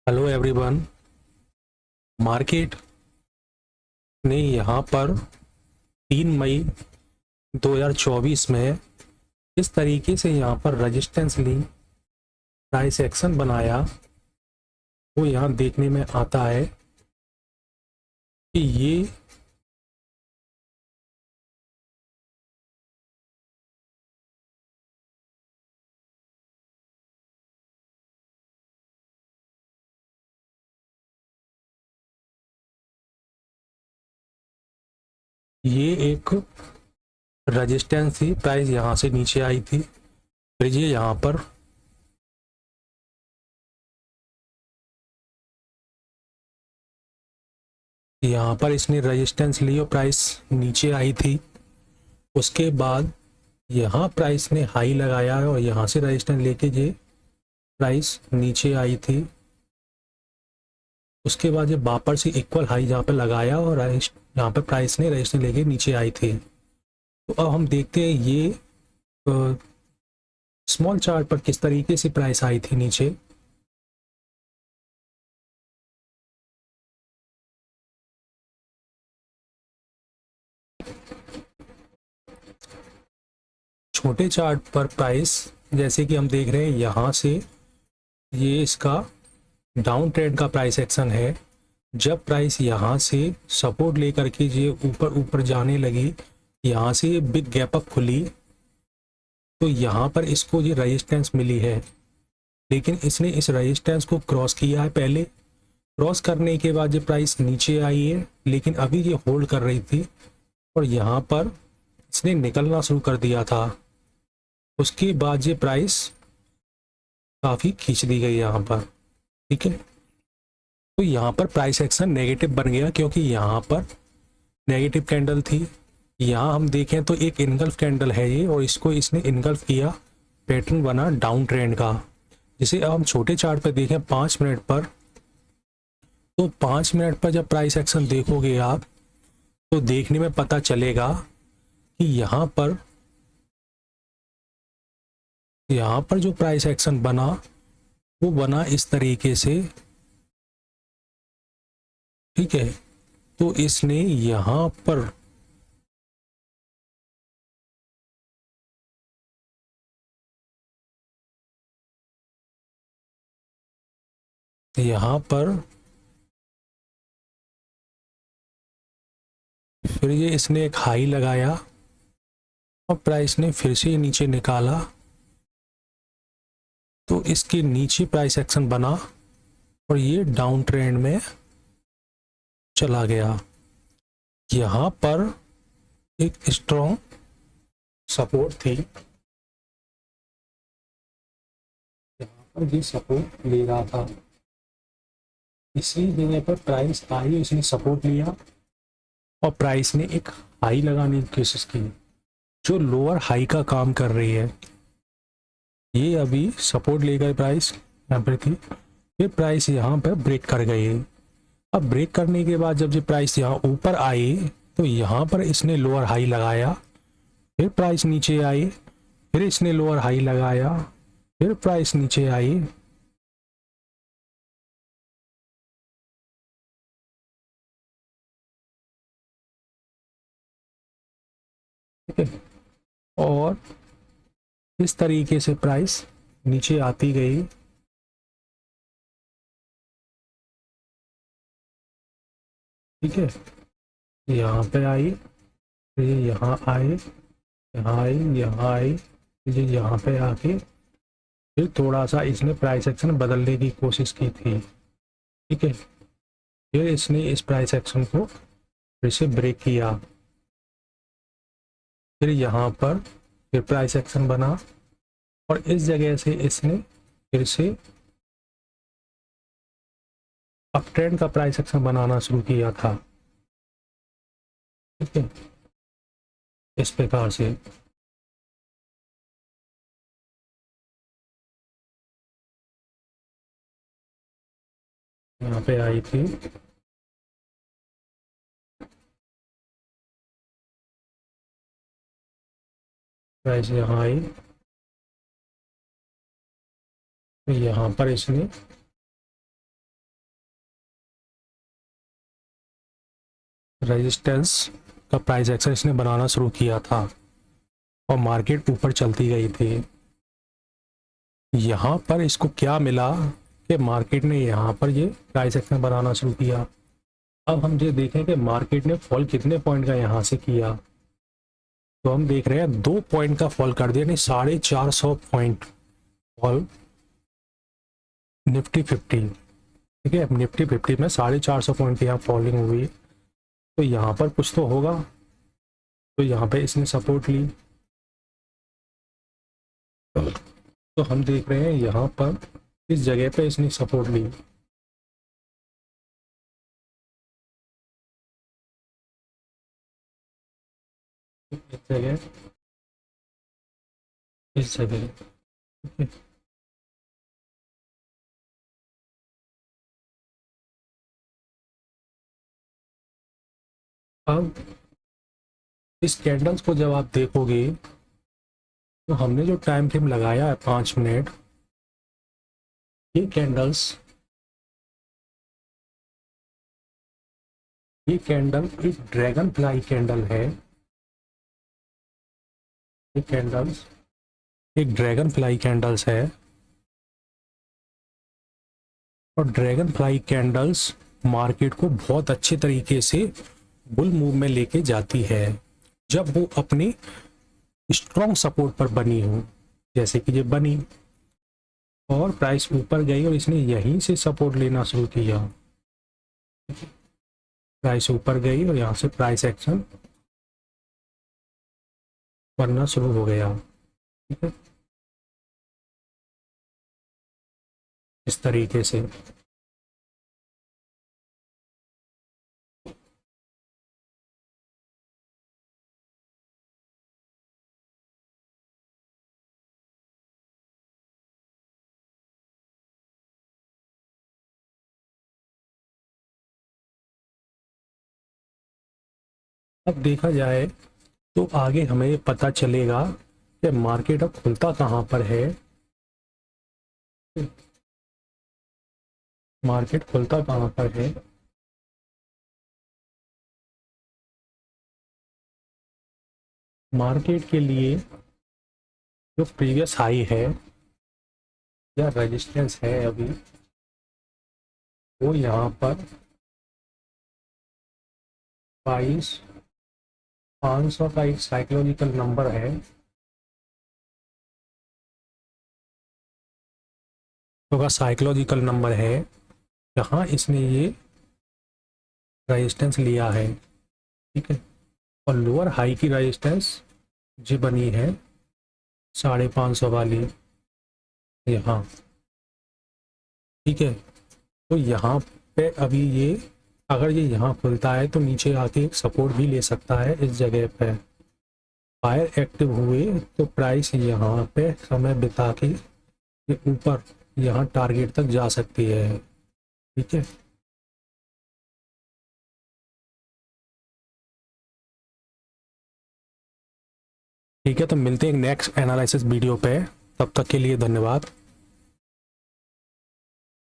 Hello everyone. Market ने यहाँ पर 3 मई 2024 में इस तरीके से यहाँ पर रेजिस्टेंस ली, प्राइस एक्शन बनाया। वो यहाँ देखने में आता है कि ये एक रेजिस्टेंस थी। प्राइस यहाँ से नीचे आई थी, फिर ये यहाँ पर इसने रेजिस्टेंस ली और प्राइस नीचे आई थी। उसके बाद यहाँ प्राइस ने हाई लगाया है और यहाँ से रेजिस्टेंस लेके ये प्राइस नीचे आई थी। उसके बाद ये वापस से इक्वल हाई जहाँ पे लगाया और यहाँ पे प्राइस ने रेजिस्टेंस लेके नीचे आई थी। तो अब हम देखते हैं ये स्मॉल चार्ट पर किस तरीके से प्राइस आई थी नीचे। छोटे चार्ट पर प्राइस जैसे कि हम देख रहे हैं, यहाँ से ये इसका डाउन ट्रेंड का प्राइस एक्शन है। जब प्राइस यहाँ से सपोर्ट लेकर के ये ऊपर ऊपर जाने लगी, यहाँ से ये बिग गैप अप खुली, तो यहाँ पर इसको ये रेजिस्टेंस मिली है। लेकिन इसने इस रेजिस्टेंस को क्रॉस किया है। पहले क्रॉस करने के बाद ये प्राइस नीचे आई है, लेकिन अभी ये होल्ड कर रही थी और यहाँ पर इसने निकलना शुरू कर दिया था। उसके बाद ये प्राइस काफ़ी खींच दी गई यहाँ पर। ठीक है, तो यहाँ पर प्राइस एक्शन नेगेटिव बन गया क्योंकि यहाँ पर नेगेटिव कैंडल थी। यहाँ हम देखें तो एक इनगल्फ कैंडल है ये, और इसको इसने इनगल्फ किया, पैटर्न बना डाउन ट्रेंड का। जिसे अब हम छोटे चार्ट पर देखें 5 मिनट पर, तो 5 मिनट पर जब प्राइस एक्शन देखोगे आप, तो देखने में पता चलेगा कि यहाँ पर जो प्राइस एक्शन बना वो बना इस तरीके से। ठीक है, तो इसने यहाँ पर फिर ये इसने एक हाई लगाया और प्राइस ने फिर से नीचे निकाला, तो इसके नीचे प्राइस एक्शन बना और ये डाउन ट्रेंड में चला गया। यहाँ पर एक स्ट्रॉन्ग सपोर्ट थी, यहाँ पर ये सपोर्ट ले रहा था। इसी जगह पर प्राइस आई, इसने सपोर्ट लिया और प्राइस ने एक हाई लगाने की कोशिश की जो लोअर हाई का काम कर रही है। ये अभी सपोर्ट लेकर प्राइस यहाँ पर थी, फिर प्राइस यहाँ पर ब्रेक कर गई। अब ब्रेक करने के बाद जब ये प्राइस यहाँ ऊपर आई, तो यहाँ पर इसने लोअर हाई लगाया, फिर प्राइस नीचे आई, फिर इसने लोअर हाई लगाया, फिर प्राइस नीचे आई। ठीक है, और इस तरीके से प्राइस नीचे आती गई। ठीक है, यहाँ पे आई, फिर यहाँ आए, यहाँ आई, यहाँ आई, फिर यहाँ पे आके फिर थोड़ा सा इसने प्राइस एक्शन बदलने की कोशिश की थी। ठीक है, फिर इसने इस प्राइस एक्शन को फिर से ब्रेक किया, फिर यहाँ पर फिर प्राइस एक्शन बना और इस जगह से इसने फिर से अप ट्रेंड का प्राइस एक्शन बनाना शुरू किया था। ठीक है, इस प्रकार से यहाँ पे आई थी, प्राइस यहाँ आई, तो यहाँ पर इसने रेजिस्टेंस का प्राइस एक्शन इसने बनाना शुरू किया था और मार्केट ऊपर चलती गई थी। यहाँ पर इसको क्या मिला कि मार्केट ने यहाँ पर ये प्राइस एक्शन बनाना शुरू किया। अब हम ये देखें कि मार्केट ने फॉल कितने पॉइंट का यहाँ से किया, तो हम देख रहे हैं 2 पॉइंट का फॉल कर दिया, नहीं 450 पॉइंट फॉल निफ्टी 50। ठीक है, निफ्टी 50 में 450 पॉइंट की यहाँ फॉलिंग हुई, तो यहाँ पर कुछ तो होगा। तो यहाँ पे इसने सपोर्ट ली, तो हम देख रहे हैं यहाँ पर इस जगह पे इसने सपोर्ट ली। इस जगह अब इस कैंडल्स को जब आप देखोगे तो हमने जो टाइम फ्रेम लगाया है 5 मिनट, ये कैंडल एक ड्रैगन फ्लाई कैंडल है। ये कैंडल्स एक ड्रैगन फ्लाई कैंडल्स है, और ड्रैगन फ्लाई कैंडल्स मार्केट को बहुत अच्छे तरीके से बुल मूव में लेके जाती है जब वो अपनी स्ट्रॉन्ग सपोर्ट पर बनी हो, जैसे कि ये बनी और प्राइस ऊपर गई और इसने यहीं से सपोर्ट लेना शुरू किया। प्राइस ऊपर गई और यहाँ से प्राइस एक्शन बनना शुरू हो गया। ठीक है, इस तरीके से। अब देखा जाए तो आगे हमें ये पता चलेगा कि मार्केट अब खुलता कहाँ पर है। मार्केट खुलता कहाँ पर है, मार्केट के लिए जो प्रीवियस हाई है या रेजिस्टेंस है अभी, वो यहाँ पर 22,500 का एक साइकोलॉजिकल नंबर है। तो का साइकोलॉजिकल नंबर है, यहाँ इसने ये रेजिस्टेंस लिया है। ठीक है, और लोअर हाई की रेजिस्टेंस जो बनी है 550 वाली यहाँ। ठीक है, तो यहाँ पे अभी ये अगर ये यहाँ खुलता है तो नीचे आके एक सपोर्ट भी ले सकता है इस जगह पे। बायर एक्टिव हुए तो प्राइस यहाँ पे समय बिता के ये ऊपर यहाँ टारगेट तक जा सकती है। ठीक है, ठीक है, तो मिलते हैं नेक्स्ट एनालिसिस वीडियो पे। तब तक के लिए धन्यवाद।